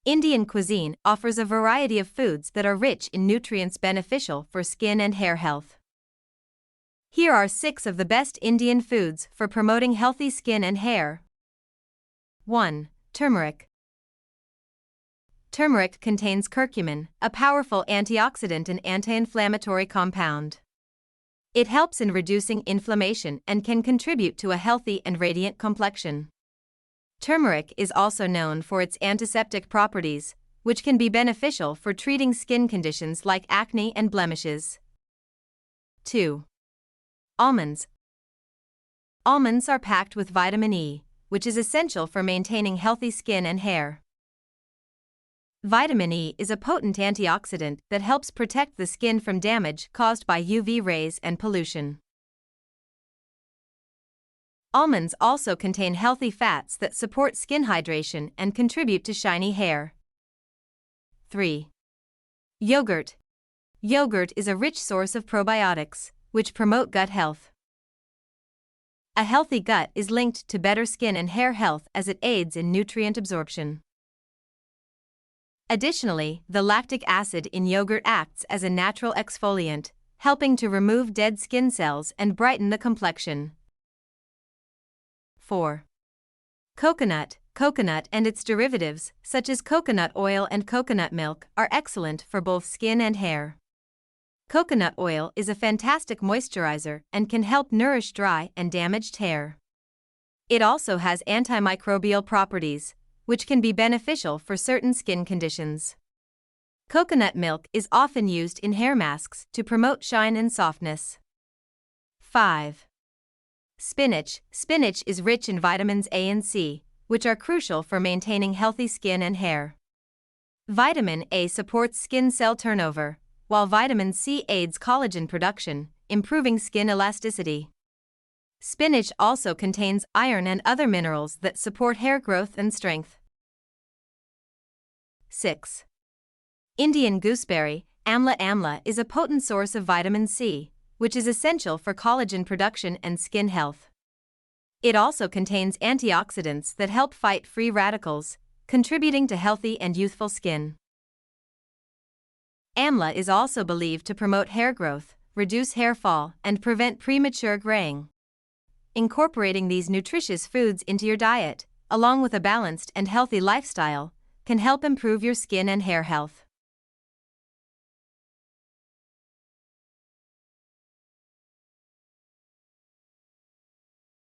Indian cuisine offers a variety of foods that are rich in nutrients beneficial for skin and hair health. Here are 6 of the best Indian foods for promoting healthy skin and hair. 1. Turmeric. Turmeric contains curcumin, a powerful antioxidant and anti-inflammatory compound. It helps in reducing inflammation and can contribute to a healthy and radiant complexion. Turmeric is also known for its antiseptic properties, which can be beneficial for treating skin conditions like acne and blemishes. 2. Almonds. Almonds are packed with vitamin E, which is essential for maintaining healthy skin and hair. Vitamin E is a potent antioxidant that helps protect the skin from damage caused by UV rays and pollution. Almonds also contain healthy fats that support skin hydration and contribute to shiny hair. 3. Yogurt. Yogurt is a rich source of probiotics, which promote gut health. A healthy gut is linked to better skin and hair health as it aids in nutrient absorption. Additionally, the lactic acid in yogurt acts as a natural exfoliant, helping to remove dead skin cells and brighten the complexion. 4. Coconut. Coconut and its derivatives, such as coconut oil and coconut milk, are excellent for both skin and hair. Coconut oil is a fantastic moisturizer and can help nourish dry and damaged hair. It also has antimicrobial properties, which can be beneficial for certain skin conditions. Coconut milk is often used in hair masks to promote shine and softness. 5. Spinach. Spinach is rich in vitamins A and C, which are crucial for maintaining healthy skin and hair. Vitamin A supports skin cell turnover, while vitamin C aids collagen production, improving skin elasticity. Spinach also contains iron and other minerals that support hair growth and strength. 6. Indian gooseberry. Amla. Amla is a potent source of vitamin C, which is essential for collagen production and skin health. It also contains antioxidants that help fight free radicals, contributing to healthy and youthful skin. Amla is also believed to promote hair growth, reduce hair fall, and prevent premature graying. Incorporating these nutritious foods into your diet, along with a balanced and healthy lifestyle, can help improve your skin and hair health.